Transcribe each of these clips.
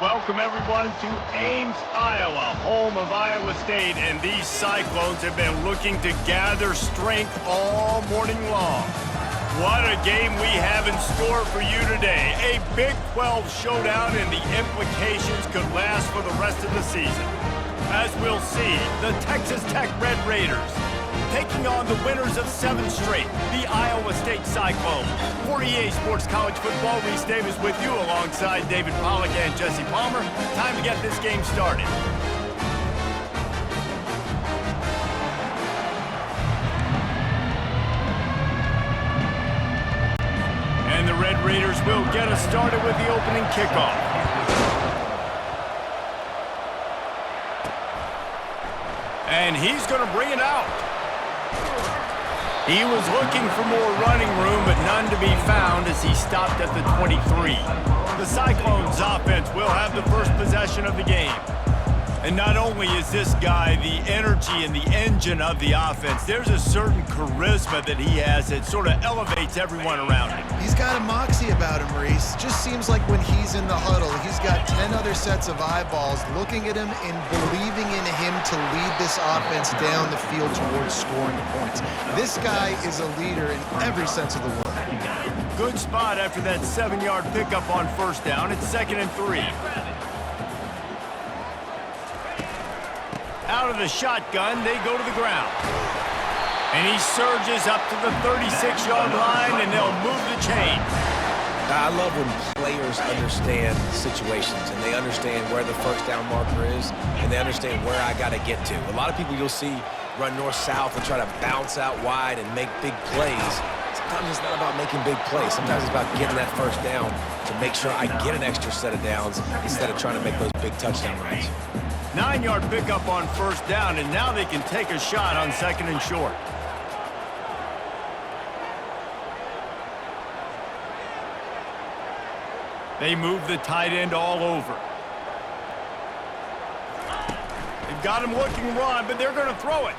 Welcome, everyone, to Ames, Iowa, home of Iowa State, and these Cyclones have been looking to gather strength all morning long. What a game we have in store for you today. A Big 12 showdown, and the implications could last for the rest of the season. As we'll see, the Texas Tech Red Raiders taking on the winners of 7 straight, the Iowa State Cyclones. For EA Sports College Football, Reese Davis with you alongside David Pollack and Jesse Palmer. Time to get this game started. And the Red Raiders will get us started with the opening kickoff. And he's going to bring it out. He was looking for more running room, but none to be found as he stopped at the 23. The Cyclones offense will have the first possession of the game. And not only is this guy the energy and the engine of the offense, there's a certain charisma that he has that sort of elevates everyone around him. He's got a moxie about him, Reese. Just seems like when he's in the huddle, he's got 10 other sets of eyeballs looking at him and believing in him to lead this offense down the field towards scoring points. This guy is a leader in every sense of the word. Good spot after that 7-yard pickup on first down. It's 2nd and 3. Out of the shotgun, they go to the ground. And he surges up to the 36-yard line, and they'll move the chains. I love when players understand situations, and they understand where the first down marker is, and they understand where I got to get to. A lot of people you'll see run north-south and try to bounce out wide and make big plays. Sometimes it's not about making big plays. Sometimes it's about getting that first down to make sure I get an extra set of downs instead of trying to make those big touchdown runs. 9-yard pickup on first down, and now they can take a shot on 2nd and short. They move the tight end all over. They've got him looking run, but they're going to throw it.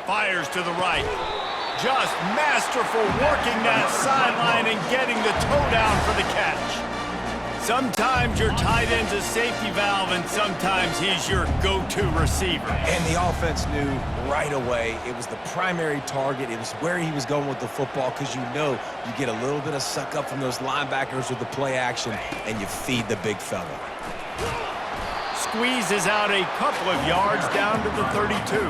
Fires to the right. Just masterful working that sideline and getting the toe down for the catch. Sometimes your tight end's a safety valve, and sometimes he's your go-to receiver. And the offense knew right away it was the primary target. It was where he was going with the football, because you know you get a little bit of suck up from those linebackers with the play action, and you feed the big fella. Squeezes out a couple of yards down to the 32.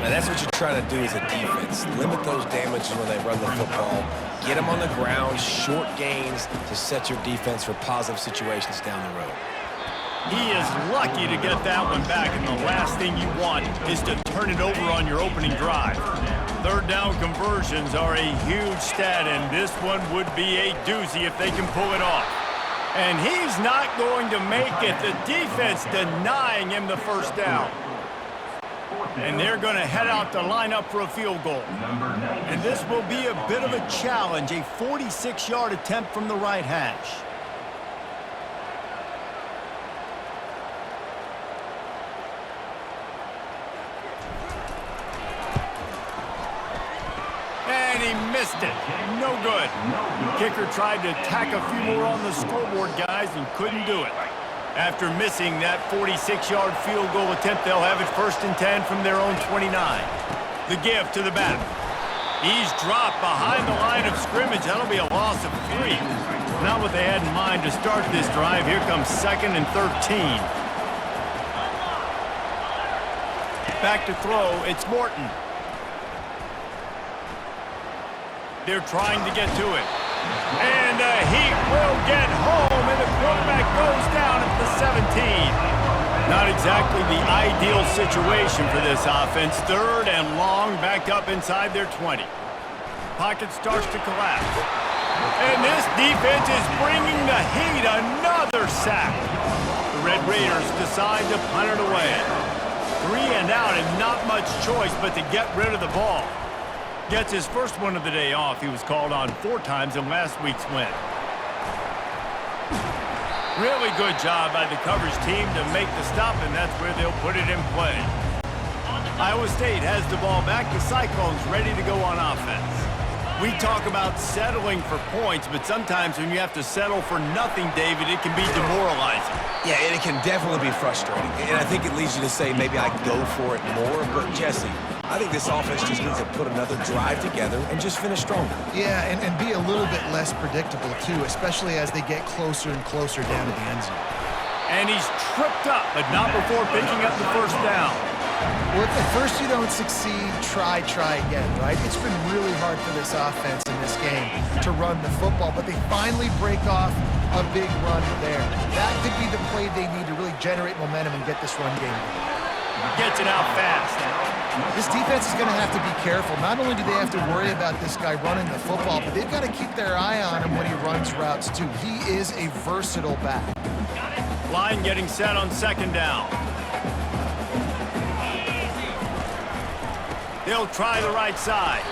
Now that's what you're trying to do as a defense. Limit those damages when they run the football. Get them on the ground, short gains to set your defense for positive situations down the road. He is lucky to get that one back, and the last thing you want is to turn it over on your opening drive. 3rd down conversions are a huge stat, and this one would be a doozy if they can pull it off. And he's not going to make it. The defense denying him the first down. And they're going to head out to line up for a field goal. And this will be a bit of a challenge, a 46-yard attempt from the right hash. And he missed it. No good. Kicker tried to tack a few more on the scoreboard, guys, and couldn't do it. After missing that 46-yard field goal attempt, they'll have it 1st and 10 from their own 29. The give to the back. He's dropped behind the line of scrimmage. That'll be a loss of 3. Not what they had in mind to start this drive. Here comes 2nd and 13. Back to throw. It's Morton. They're trying to get to it. And he will get home, and the quarterback goes down at the 17. Not exactly the ideal situation for this offense. 3rd and long, back up inside their 20. Pocket starts to collapse. And this defense is bringing the heat. Another sack. The Red Raiders decide to punt it away. 3 and out, and not much choice but to get rid of the ball. Gets his first one of the day off. He was called on 4 times in last week's win. Really good job by the coverage team to make the stop, and that's where they'll put it in play. Iowa State has the ball back. The Cyclones ready to go on offense. We talk about settling for points, but sometimes when you have to settle for nothing, David, it can be demoralizing. Yeah, and it can definitely be frustrating. And I think it leads you to say maybe I go for it more. But, Jesse, I think this offense just needs to put another drive together and just finish stronger. Yeah, and be a little bit less predictable, too, especially as they get closer and closer down to the end zone. And he's tripped up, but not before picking up the first down. Well, if at first you don't succeed, try again, right? It's been really hard for this offense in this game to run the football, but they finally break off a big run there. That could be the play they need to really generate momentum and get this run game going. Gets it out fast. This defense is going to have to be careful. Not only do they have to worry about this guy running the football, but they've got to keep their eye on him when he runs routes, too. He is a versatile back. Line getting set on second down. They'll try the right side.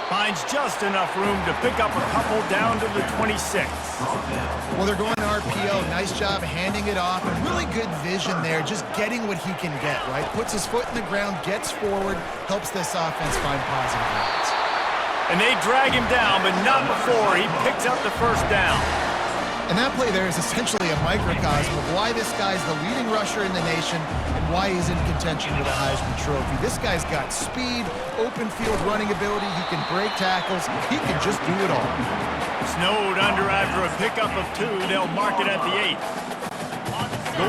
Finds just enough room to pick up a couple down to the 26. Well, they're going to RPO. Nice job handing it off. And really good vision there, just getting what he can get, right? Puts his foot in the ground, gets forward, helps this offense find positive routes. And they drag him down, but not before he picks up the first down. And that play there is essentially a microcosm of why this guy's the leading rusher in the nation and why he's in contention for the Heisman Trophy. This guy's got speed, open field running ability, he can break tackles, he can just do it all. Snowed under after a pickup of 2, they'll mark it at the 8.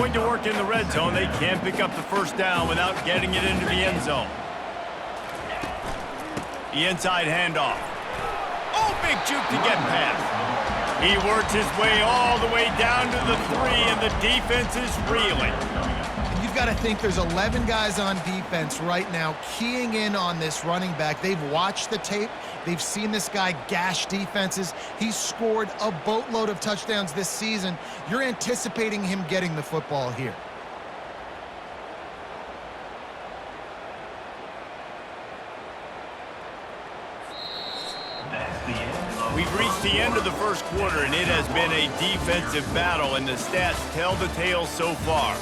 Going to work in the red zone, they can't pick up the first down without getting it into the end zone. The inside handoff. Oh, big juke to get past. He works his way all the way down to the 3, and the defense is reeling. And you've got to think there's 11 guys on defense right now keying in on this running back. They've watched the tape. They've seen this guy gash defenses. He's scored a boatload of touchdowns this season. You're anticipating him getting the football here. We've reached the end of the first quarter, and it has been a defensive battle, and the stats tell the tale so far.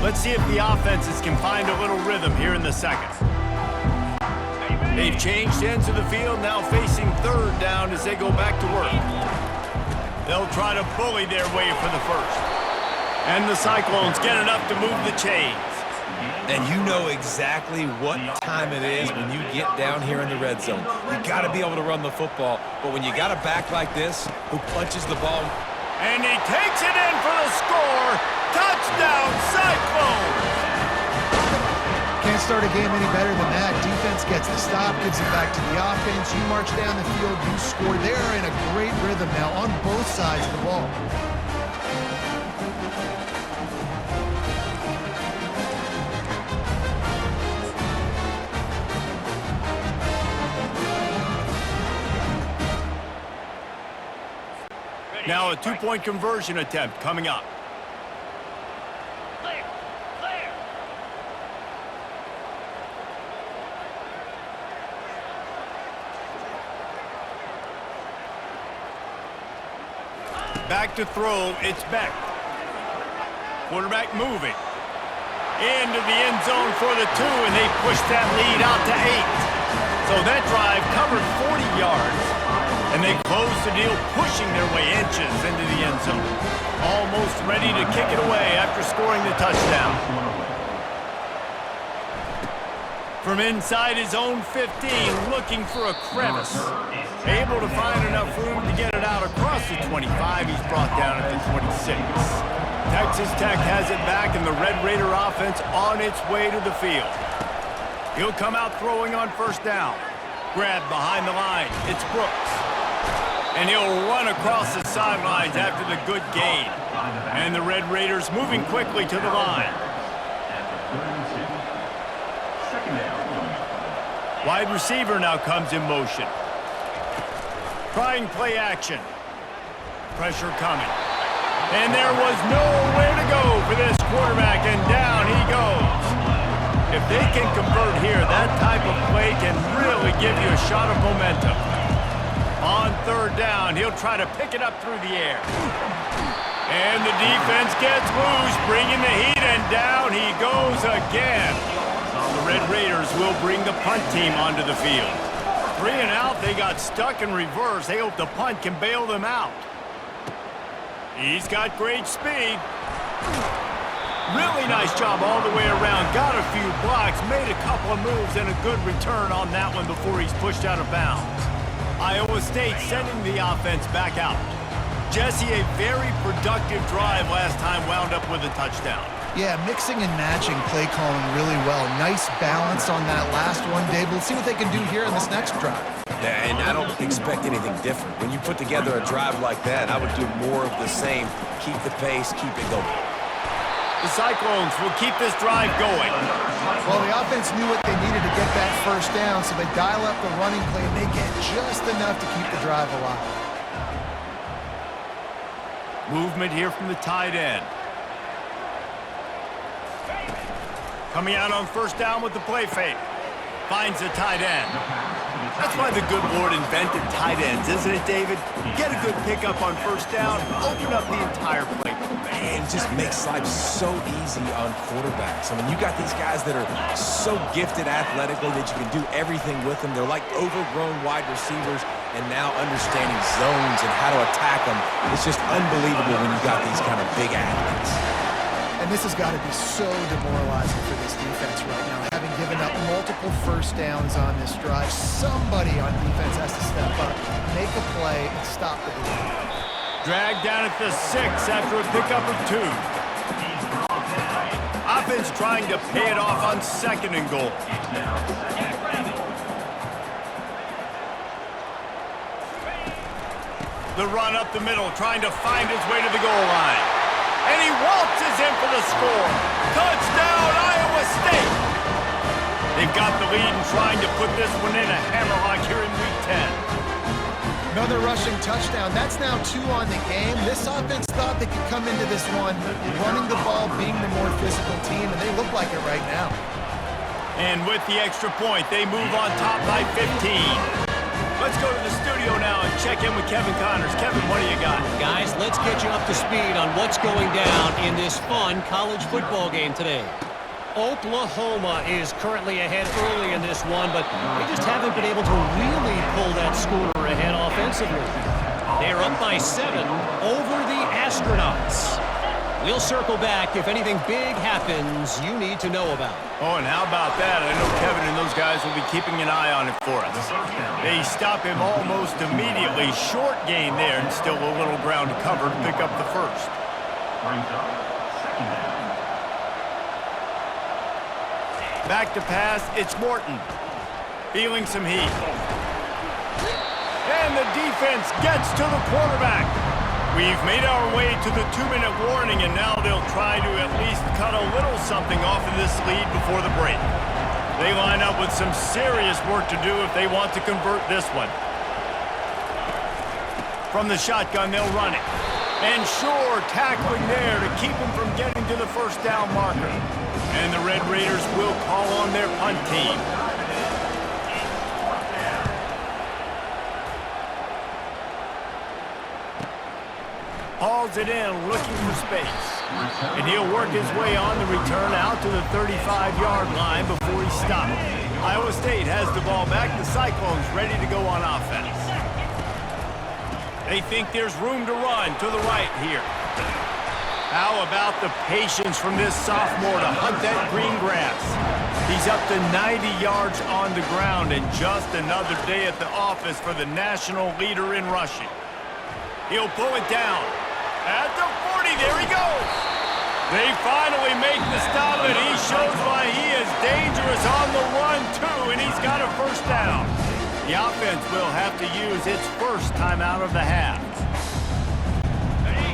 Let's see if the offenses can find a little rhythm here in the second. They've changed ends of the field, now facing third down as they go back to work. They'll try to bully their way for the first. And the Cyclones get enough to move the chains. And you know exactly what time it is when you get down here in the red zone. You got to be able to run the football, but when you got a back like this who punches the ball. And he takes it in for the score. Touchdown, Cyclones! Can't start a game any better than that. Defense gets the stop, gives it back to the offense. You march down the field, you score. They're in a great rhythm now on both sides of the ball. Now a two-point conversion attempt coming up. Back to throw, it's Beck. Quarterback moving. Into the end zone for the 2, and they push that lead out to 8. So that drive covered 40 yards. And they close the deal, pushing their way inches into the end zone. Almost ready to kick it away after scoring the touchdown. From inside his own 15, looking for a crevice. Able to find enough room to get it out across the 25. He's brought down at the 26. Texas Tech has it back, and the Red Raider offense on its way to the field. He'll come out throwing on first down. Grabbed behind the line. It's Brooks. And he'll run across the sidelines after the good gain. And the Red Raiders moving quickly to the line. Wide receiver now comes in motion. Trying play action. Pressure coming. And there was nowhere to go for this quarterback, and down he goes. If they can convert here, that type of play can really give you a shot of momentum. On third down, he'll try to pick it up through the air. And the defense gets loose, bringing the heat, and down he goes again. The Red Raiders will bring the punt team onto the field. 3 and out, they got stuck in reverse. They hope the punt can bail them out. He's got great speed. Really nice job all the way around. Got a few blocks, made a couple of moves, and a good return on that one before he's pushed out of bounds. Iowa State sending the offense back out. Jesse, a very productive drive last time, wound up with a touchdown. Yeah, mixing and matching play calling really well. Nice balance on that last one, Dave. We'll see what they can do here in this next drive. Yeah, and I don't expect anything different. When you put together a drive like that, I would do more of the same. Keep the pace, keep it going. The Cyclones will keep this drive going. Well, the offense knew what they needed to get that first down, so they dial up the running play, and they get just enough to keep the drive alive. Movement here from the tight end. Coming out on first down with the play fake. Finds the tight end. That's why the good Lord invented tight ends, isn't it, David? Get a good pickup on first down, open up the entire play. Man, it just makes life so easy on quarterbacks. I mean, you got these guys that are so gifted athletically that you can do everything with them. They're like overgrown wide receivers, and now understanding zones and how to attack them. It's just unbelievable when you got these kind of big athletes. And this has got to be so demoralizing for this defense right now. Having given up multiple first downs on this drive, somebody on defense has to step up, make a play, and stop the bleeding. Dragged down at the 6 after a pickup of 2. Offense trying to pay it off on 2nd and goal. The run up the middle, trying to find his way to the goal line. And he waltzes in for the score. Touchdown, Iowa State! They've got the lead and trying to put this one in a hammerlock here in Week 10. Another rushing touchdown. That's now 2 on the game. This offense thought they could come into this one running the ball, being the more physical team, and they look like it right now. And with the extra point, they move on top by 15. Let's go to the studio now and check in with Kevin Connors. Kevin, what do you got? Guys, let's get you up to speed on what's going down in this fun college football game today. Oklahoma is currently ahead early in this one, but they just haven't been able to really pull that schooner ahead offensively. They're up by 7 over the Astronauts. We'll circle back if anything big happens you need to know about. Oh, and how about that? I know Kevin and those guys will be keeping an eye on it for us. They stop him almost immediately. Short gain there, and still a little ground to cover to pick up the first. Back to pass, it's Morton. Feeling some heat. And the defense gets to the quarterback. We've made our way to the 2-minute warning, and now they'll try to at least cut a little something off of this lead before the break. They line up with some serious work to do if they want to convert this one. From the shotgun, they'll run it. And sure, tackling there to keep him from getting to the first down marker. And the Red Raiders will call on their punt team. Hauls it in, looking for space. And he'll work his way on the return out to the 35-yard line before he stops. Iowa State has the ball back. The Cyclones ready to go on offense. They think there's room to run to the right here. How about the patience from this sophomore to hunt that green grass? He's up to 90 yards on the ground, and just another day at the office for the national leader in rushing. He'll pull it down. At the 40, there he goes. They finally make the stop, and he shows why he is dangerous on the run, too, and he's got a first down. The offense will have to use its first time out of the half.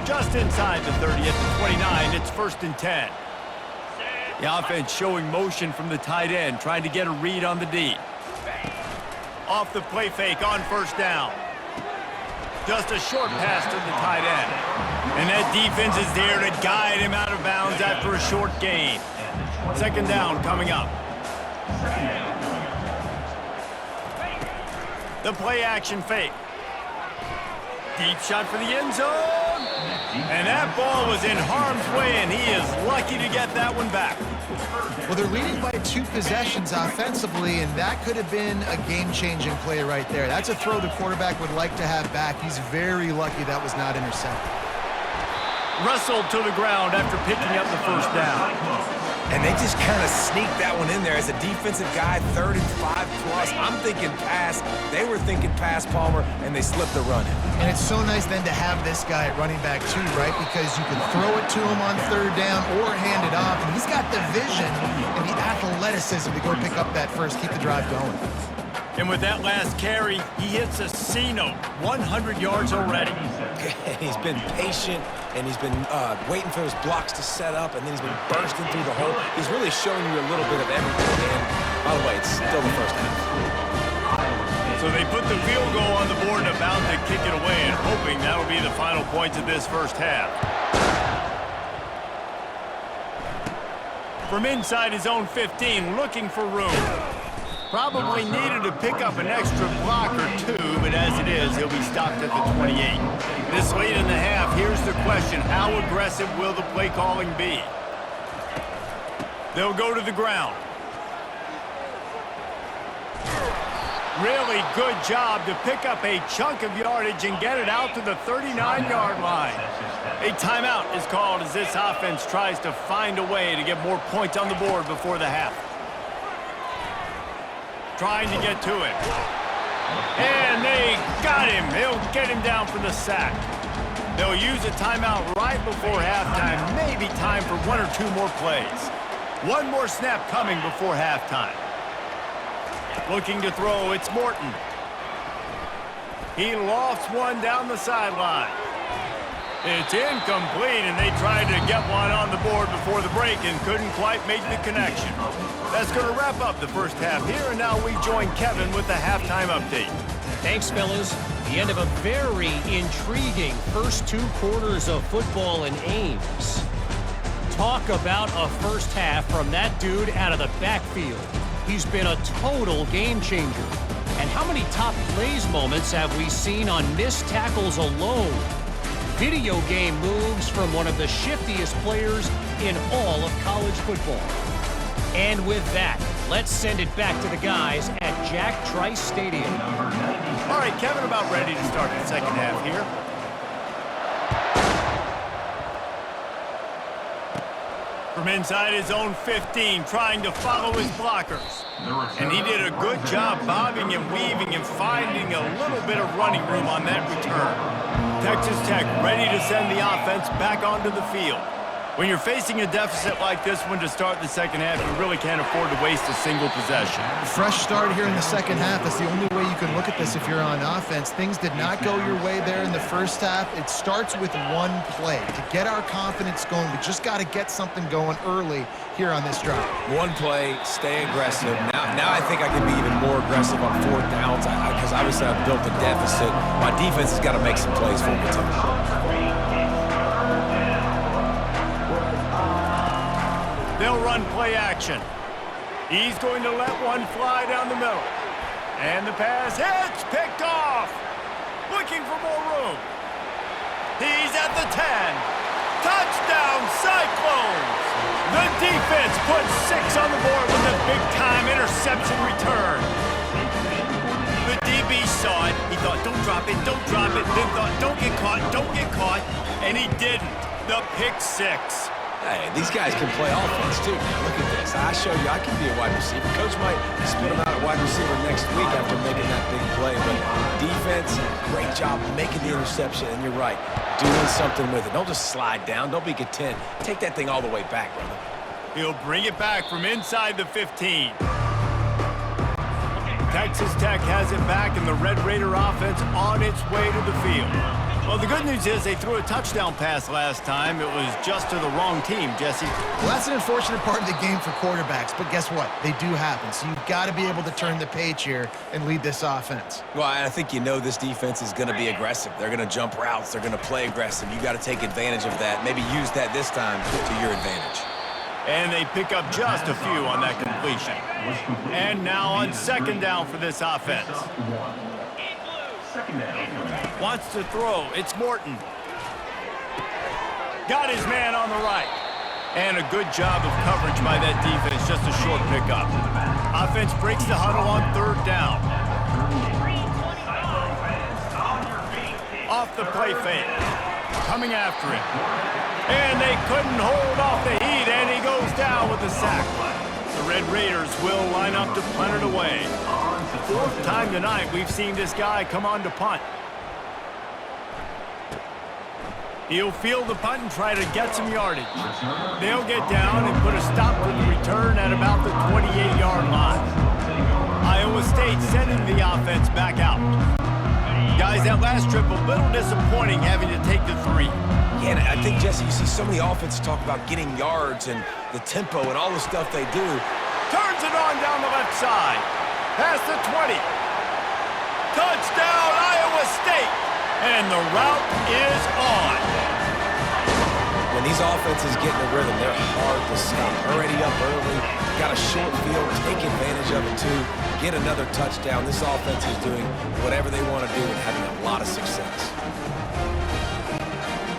Just inside the 30 at the 29, it's 1st and 10. The offense showing motion from the tight end, trying to get a read on the D. Off the play fake on first down. Just a short pass to the tight end. And that defense is there to guide him out of bounds after a short gain. 2nd down coming up. The play action fake. Deep shot for the end zone. And that ball was in harm's way, and he is lucky to get that one back. Well, they're leading by 2 possessions offensively, and that could have been a game-changing play right there. That's a throw the quarterback would like to have back. He's very lucky that was not intercepted. Wrestled to the ground after picking up the first down. And they just kind of sneaked that one in there. As a defensive guy, 3rd and 5 plus. I'm thinking pass. They were thinking pass, Palmer, and they slipped the run in. And it's so nice then to have this guy at running back too, right? Because you can throw it to him on 3rd down or hand it off. And he's got the vision and the athleticism to go pick up that first, keep the drive going. And with that last carry, he hits a C-note, 100 yards already. He's been patient, and he's been waiting for his blocks to set up, and then he's been bursting through the hole. He's really showing you a little bit of everything, and by the way, it's still the first half. So they put the field goal on the board and about to kick it away, and hoping that'll be the final points of this first half. From inside his own 15, looking for room. Probably needed to pick up an extra block or 2, but as it is, he'll be stopped at the 28. This late in the half, here's the question. How aggressive will the play calling be? They'll go to the ground. Really good job to pick up a chunk of yardage and get it out to the 39-yard line. A timeout is called as this offense tries to find a way to get more points on the board before the half. Trying to get to it. And they got him. He'll get him down for the sack. They'll use a timeout right before halftime. Maybe time for 1 or 2 more plays. 1 more snap coming before halftime. Looking to throw, it's Morton. He lofts one down the sideline. It's incomplete, and they tried to get one on the board before the break and couldn't quite make the connection. That's going to wrap up the first half here, and now we join Kevin with the halftime update. Thanks, fellas. The end of a very intriguing first 2 quarters of football in Ames. Talk about a first half from that dude out of the backfield. He's been a total game changer. And how many top plays moments have we seen on missed tackles alone? Video game moves from one of the shiftiest players in all of college football. And with that, let's send it back to the guys at Jack Trice Stadium. All right, Kevin, about ready to start the second half here. From inside his own 15, trying to follow his blockers. And he did a good job bobbing and weaving and finding a little bit of running room on that return. Texas Tech ready to send the offense back onto the field. When you're facing a deficit like this one to start the second half, you really can't afford to waste a single possession. Fresh start here in the second half. That's the only way you can look at this if you're on offense. Things did not go your way there in the first half. It starts with 1 play. To get our confidence going, we just got to get something going early here on this drive. 1 play, stay aggressive. Now I think I can be even more aggressive on 4th downs because obviously I've built a deficit. My defense has got to make some plays for me too. They'll run play action. He's going to let one fly down the middle. And the pass hits, picked off. Looking for more room. He's at the 10. Touchdown, Cyclones. The defense puts 6 on the board with a big-time interception return. The DB saw it. He thought, don't drop it, don't drop it. Then thought, don't get caught. And he didn't. The pick 6. Hey, these guys can play offense too, man. Look at this. I show you I can be a wide receiver. Coach might split him out at wide receiver next week after making that big play. But defense, great job making the interception. And you're right, doing something with it. Don't just slide down. Don't be content. Take that thing all the way back, brother. He'll bring it back from inside the 15. Texas Tech has it back, and the Red Raider offense on its way to the field. Well, the good news is they threw a touchdown pass last time. It was just to the wrong team, Jesse. Well, that's an unfortunate part of the game for quarterbacks, but guess what? They do happen. So you've got to be able to turn the page here and lead this offense. Well, I think you know this defense is going to be aggressive. They're going to jump routes. They're going to play aggressive. You got to take advantage of that. Maybe use that this time to your advantage. And they pick up just a few on that completion. And now on second down for this offense. Wants to throw. It's Morton. got his man on the right. And a good job of coverage by that defense, just a short pickup. Offense breaks the huddle on third down. Off the play fake. Coming after him. And they couldn't hold off the heat, and he goes down with a sack. The Red Raiders will line up to punt it away. Fourth time tonight we've seen this guy come on to punt. He'll field the punt and try to get some yardage. They'll get down and put a stop to the return at about the 28-yard line. Iowa State sending the offense back out. Guys, that last trip a little disappointing having to take the 3. Yeah, and I think, Jesse, you see so many offenses talk about getting yards and the tempo and all the stuff they do. Turns it on down the left side. Past the 20. Touchdown, Iowa State. And the route is on. When these offenses get in the rhythm, they're hard to stop. Already up early, got a short field, take advantage of it too, get another touchdown. This offense is doing whatever they want to do and having a lot of success.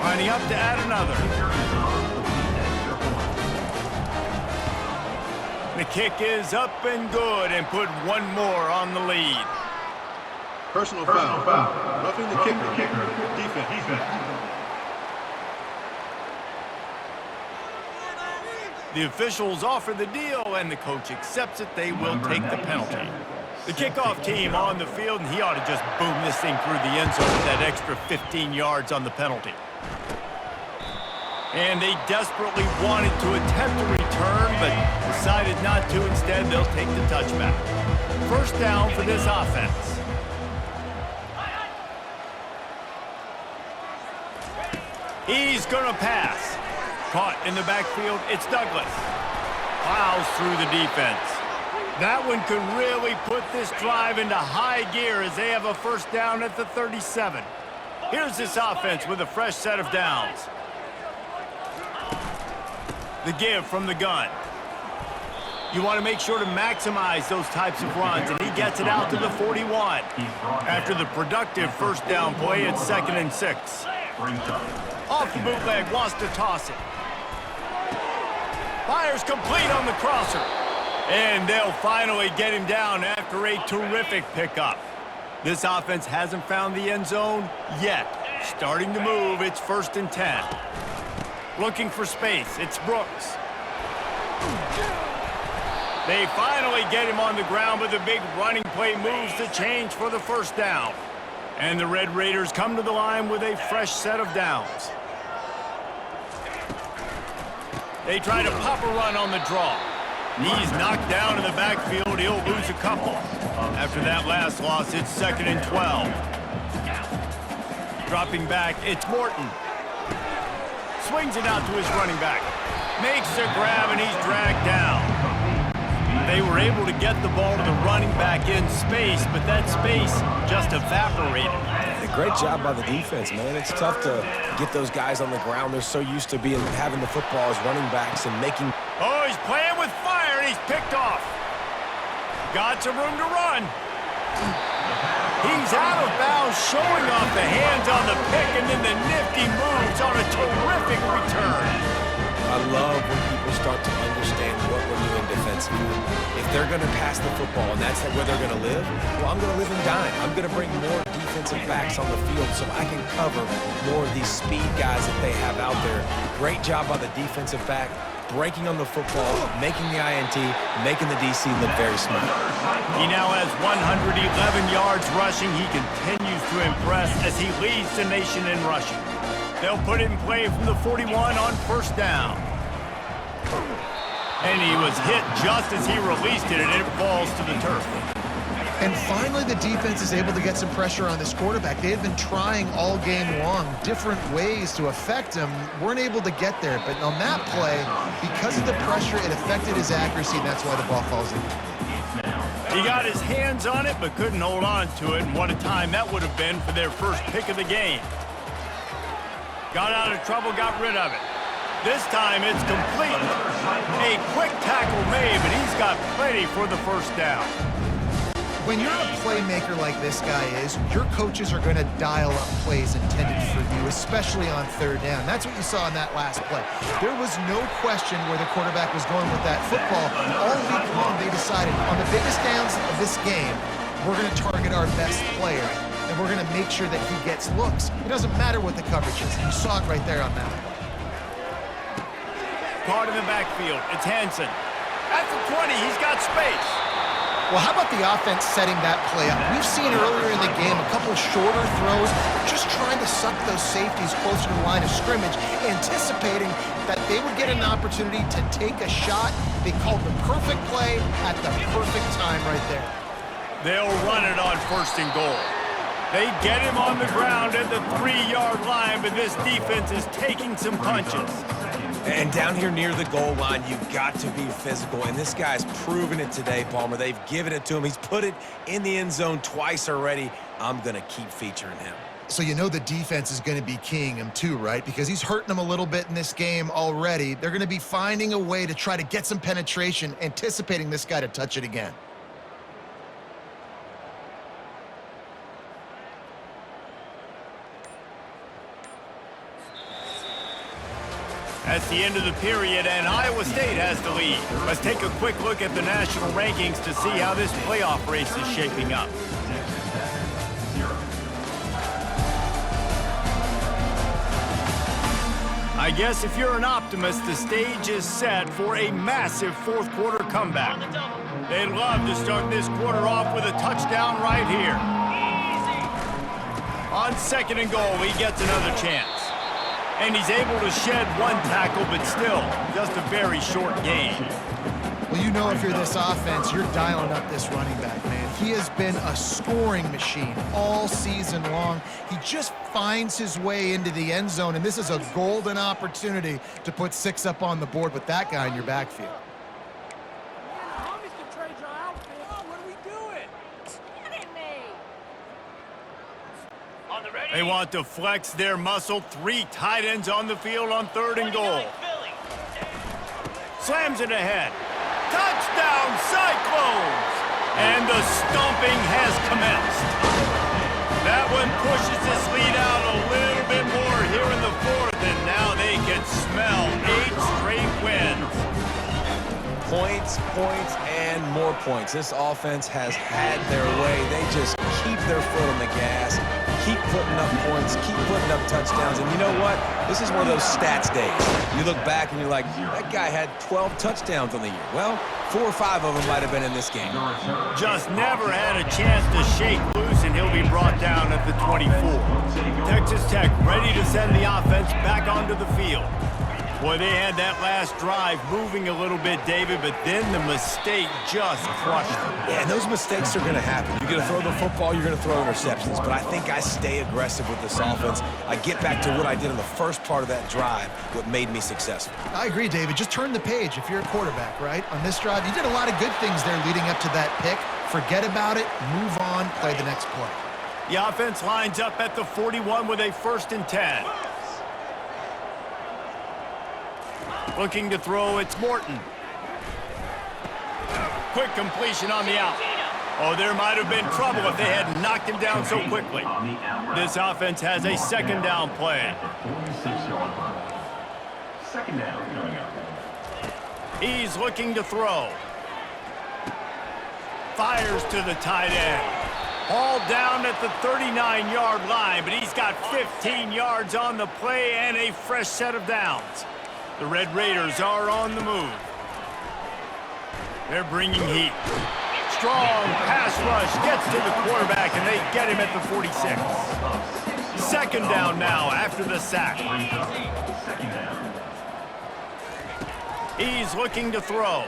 Lining up to add another. The kick is up and good and put one more on the lead. Personal foul. Roughing the kicker. Defense. The officials offer the deal, and the coach accepts it. They will take the penalty. The kickoff team on the field, and he ought to just boom this thing through the end zone with that extra 15 yards on the penalty. And they desperately wanted to attempt a return, but decided not to. Instead, they'll take the touchback. First down for this offense. He's going to pass. Caught in the backfield, it's Douglas. Plows through the defense. That one could really put this drive into high gear as they have a first down at the 37. Here's this offense with a fresh set of downs. The give from the gun. You want to make sure to maximize those types of runs, and he gets it out to the 41. After the productive first down play, it's 2nd and 6. Off the bootleg, wants to toss it. Fires complete on the crosser. And they'll finally get him down after a terrific pickup. This offense hasn't found the end zone yet. Starting to move, it's 1st and 10. Looking for space, it's Brooks. They finally get him on the ground, but the big running play moves the change for the first down. And the Red Raiders come to the line with a fresh set of downs. They try to pop a run on the draw. He's knocked down in the backfield. He'll lose a couple. After that last loss, it's 2nd and 12. Dropping back, it's Morton. Swings it out to his running back. Makes a grab, and he's dragged down. They were able to get the ball to the running back in space, but that space just evaporated. Great job by the defense, man. It's tough to get those guys on the ground. They're so used to having the football as running backs and making... Oh, he's playing with fire, and he's picked off. Got some room to run. He's out of bounds, showing off the hands on the pick, and then the nifty moves on a terrific return. I love when people start to understand what we're doing defensively. If they're going to pass the football and that's where they're going to live, well, I'm going to live and dine. I'm going to bring more defensive backs on the field so I can cover more of these speed guys that they have out there. Great job by the defensive back, breaking on the football, making the INT, making the DC look very smart. He now has 111 yards rushing. He continues to impress as he leads the nation in rushing. They'll put it in play from the 41 on first down. And he was hit just as he released it, and it falls to the turf. And finally, the defense is able to get some pressure on this quarterback. They had been trying all game long different ways to affect him. Weren't able to get there. But on that play, because of the pressure, it affected his accuracy, and that's why the ball falls in. He got his hands on it, but couldn't hold on to it. And what a time that would have been for their first pick of the game. Got out of trouble, got rid of it. This time it's complete. A quick tackle made, but he's got plenty for the first down. When you're a playmaker like this guy is, your coaches are going to dial up plays intended for you, especially on third down. That's what you saw in that last play. There was no question where the quarterback was going with that football. All week long, they decided on the biggest downs of this game, we're going to target our best player, and we're going to make sure that he gets looks. It doesn't matter what the coverage is. You saw it right there on that play. Caught in the backfield. It's Hansen. At the 20, he's got space. Well, how about the offense setting that play up? We've seen earlier in the game a couple shorter throws, just trying to suck those safeties closer to the line of scrimmage, anticipating that they would get an opportunity to take a shot. They called the perfect play at the perfect time right there. They'll run it on 1st and goal. They get him on the ground at the 3-yard line, but this defense is taking some punches. And down here near the goal line, you've got to be physical. And this guy's proven it today, Palmer. They've given it to him. He's put it in the end zone twice already. I'm going to keep featuring him. So you know the defense is going to be keying him too, right? Because he's hurting them a little bit in this game already. They're going to be finding a way to try to get some penetration, anticipating this guy to touch it again. That's the end of the period, and Iowa State has the lead. Let's take a quick look at the national rankings to see how this playoff race is shaping up. I guess if you're an optimist, the stage is set for a massive fourth-quarter comeback. They'd love to start this quarter off with a touchdown right here. On 2nd and goal, he gets another chance. And he's able to shed one tackle, but still, just a very short gain. Well, you know if you're this offense, you're dialing up this running back, man. He has been a scoring machine all season long. He just finds his way into the end zone, and this is a golden opportunity to put 6 up on the board with that guy in your backfield. They want to flex their muscle. 3 tight ends on the field on 3rd and goal. Slams it ahead. Touchdown, Cyclones! And the stomping has commenced. That one pushes this lead out a little bit more here in the 4th, and now they can smell 8 straight wins. Points, points, and more points. This offense has had their way. They just keep their foot on the gas, keep putting up points, keep putting up touchdowns. And you know what? This is one of those stats days. You look back and you're like, that guy had 12 touchdowns on the year. Well, 4 or 5 of them might have been in this game. Just never had a chance to shake loose, and he'll be brought down at the 24. Texas Tech ready to send the offense back onto the field. Boy, they had that last drive moving a little bit, David, but then the mistake just crushed them. Yeah, and those mistakes are going to happen. You're going to throw the football, you're going to throw interceptions. But I think I stay aggressive with this offense. I get back to what I did in the first part of that drive, what made me successful. I agree, David. Just turn the page if you're a quarterback, right? On this drive, you did a lot of good things there leading up to that pick. Forget about it, move on, play the next play. The offense lines up at the 41 with a 1st and 10. Looking to throw, it's Morton. Quick completion on the out. Oh, there might have been trouble if they had knocked him down so quickly. This offense has a 2nd down play. He's looking to throw. Fires to the tight end. Hauled down at the 39-yard line, but he's got 15 yards on the play and a fresh set of downs. The Red Raiders are on the move. They're bringing heat. Strong pass rush gets to the quarterback, and they get him at the 46. 2nd down now after the sack. He's looking to throw.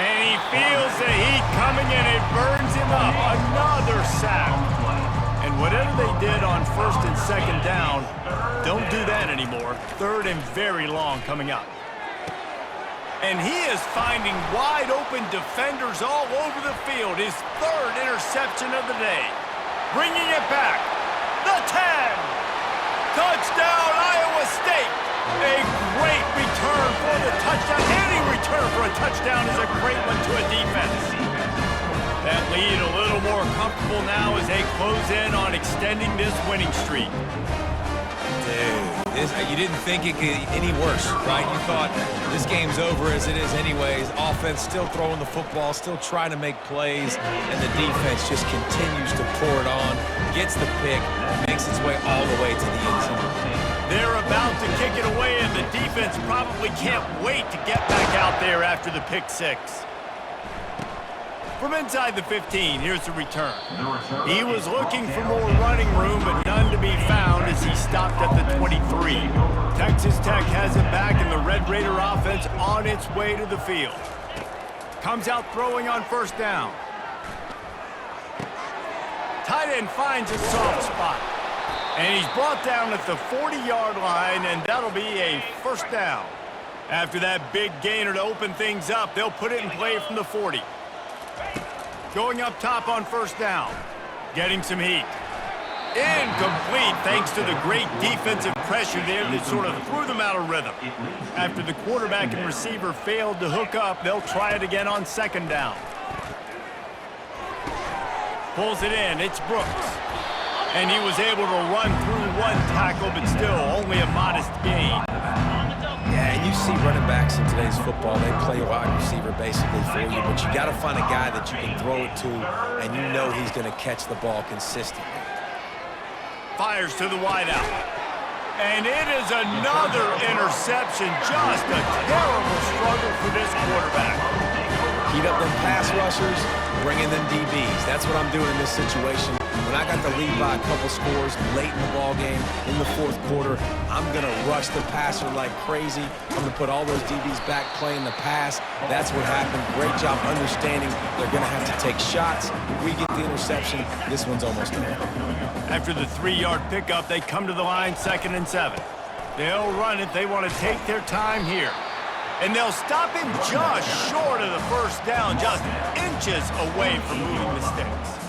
And he feels the heat coming, and it burns him up. Another sack. And whatever they did on 1st and 2nd down, don't do that anymore. 3rd and very long coming up. And he is finding wide open defenders all over the field. His 3rd interception of the day. Bringing it back. The 10. Touchdown, Iowa State. A great return for the touchdown. Any return for a touchdown is a great one to a defense. That lead a little more comfortable now as they close in on extending this winning streak. Dude, you didn't think it could get any worse, right? You thought this game's over as it is anyways. Offense still throwing the football, still trying to make plays, and the defense just continues to pour it on, gets the pick, makes its way all the way to the end zone. They're about to kick it away, and the defense probably can't wait to get back out there after the pick six. From inside the 15, here's the return. He was looking for more running room, but none to be found as he stopped at the 23. Texas Tech has it back, and the Red Raider offense on its way to the field. Comes out throwing on first down. Tight end finds a soft spot. And he's brought down at the 40-yard line, and that'll be a first down. After that big gainer to open things up, they'll put it in play from the 40. Going up top on first down. Getting some heat. Incomplete thanks to the great defensive pressure there that sort of threw them out of rhythm. After the quarterback and receiver failed to hook up, they'll try it again on second down. Pulls it in. It's Brooks. And he was able to run through one tackle, but still only a modest gain. Yeah, and you see running backs in today's football, they play wide receiver basically for you, but you got to find a guy that you can throw it to, and you know he's going to catch the ball consistently. Fires to the wideout. And it is another interception. Just a terrible struggle for this quarterback. Heat up them pass rushers, bring in them DBs. That's what I'm doing in this situation. When I got the lead by a couple scores late in the ball game, in the fourth quarter, I'm going to rush the passer like crazy. I'm going to put all those DBs back playing the pass. That's what happened. Great job understanding they're going to have to take shots. We get the interception. This one's almost over. After the 3-yard pickup, they come to the line 2nd and 7. They'll run it. They want to take their time here. And they'll stop him just short of the first down, just inches away from moving the sticks.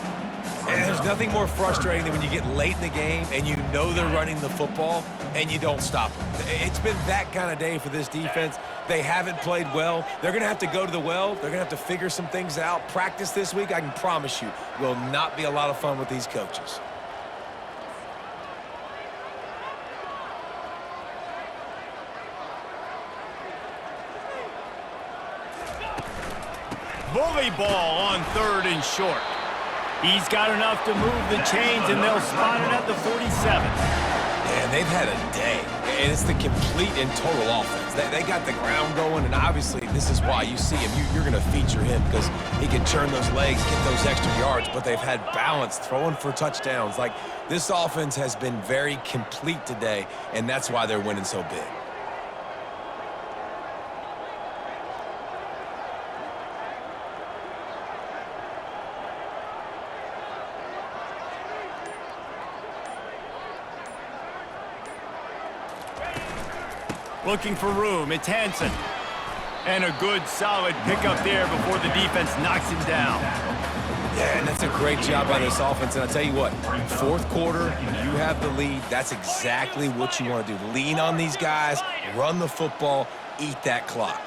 And there's nothing more frustrating than when you get late in the game and you know they're running the football and you don't stop them. It's been that kind of day for this defense. They haven't played well. They're going to have to go to the well. They're going to have to figure some things out. Practice this week, I can promise you, will not be a lot of fun with these coaches. Bully ball on 3rd and short. He's got enough to move the chains, and they'll spot it at the 47. And they've had a day. And it's the complete and total offense. They got the ground going, and obviously this is why you see him. You're going to feature him because he can turn those legs, get those extra yards, but they've had balance, throwing for touchdowns. Like, this offense has been very complete today, and that's why they're winning so big. Looking for room, it's Hansen. And a good, solid pickup there before the defense knocks him down. Yeah, and that's a great job by this offense. And I'll tell you what, fourth quarter, you have the lead. That's exactly what you want to do. Lean on these guys, run the football, eat that clock.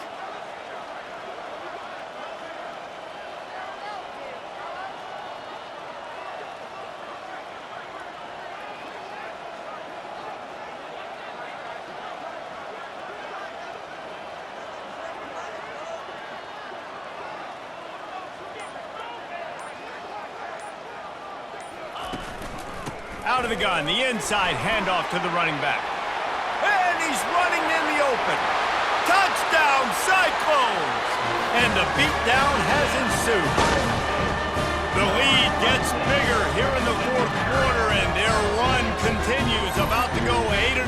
Out of the gun, the inside handoff to the running back. And he's running in the open. Touchdown, Cyclones! And the beatdown has ensued. The lead gets bigger here in the fourth quarter, and their run continues, about to go 8-0.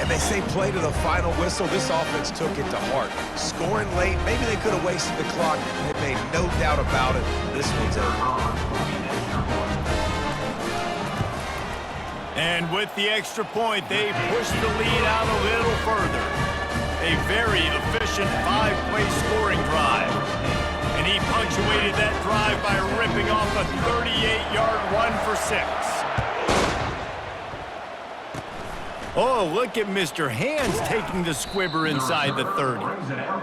And they say play to the final whistle. This offense took it to heart. Scoring late, maybe they could have wasted the clock. They made no doubt about it. This one's over. And with the extra point, they push the lead out a little further. A very efficient 5-play scoring drive. And he punctuated that drive by ripping off a 38-yard run for 6. Oh, look at Mr. Hands taking the squibber inside the 30.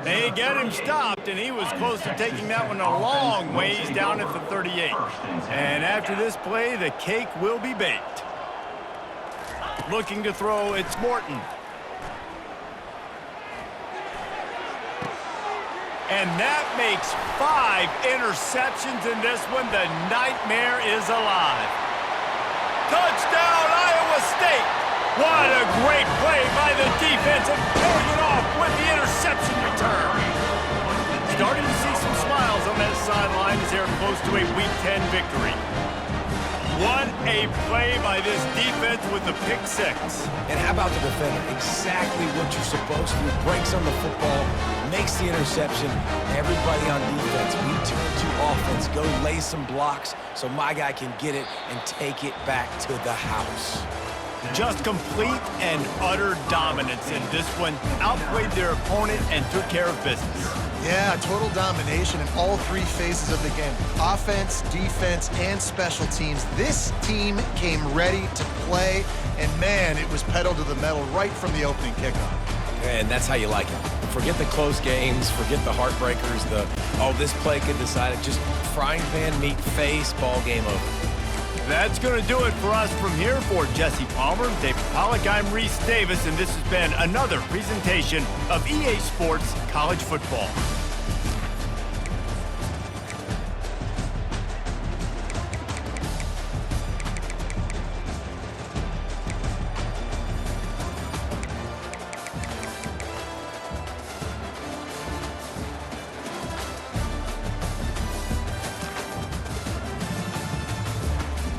They get him stopped, and he was close to taking that one a long ways down at the 38. And after this play, the cake will be baked. Looking to throw, it's Morton. And that makes 5 interceptions in this one. The nightmare is alive. Touchdown, Iowa State! What a great play by the defense and pulling it off with the interception return. Starting to see some smiles on that sideline as they're close to a Week 10 victory. What a play by this defense with the pick 6. And how about the defender? Exactly what you're supposed to do. Breaks on the football, makes the interception. Everybody on defense, we turn to offense. Go lay some blocks so my guy can get it and take it back to the house. Just complete and utter dominance in this one. Outplayed their opponent and took care of business. Yeah, total domination in all 3 phases of the game. Offense, defense, and special teams. This team came ready to play, and man, it was pedal to the metal right from the opening kickoff. And that's how you like it. Forget the close games, forget the heartbreakers, this play could decide it. Just frying pan meat face, ball game over. That's going to do it for us from here. For Jesse Palmer, David Pollack, I'm Reese Davis, and this has been another presentation of EA Sports College Football.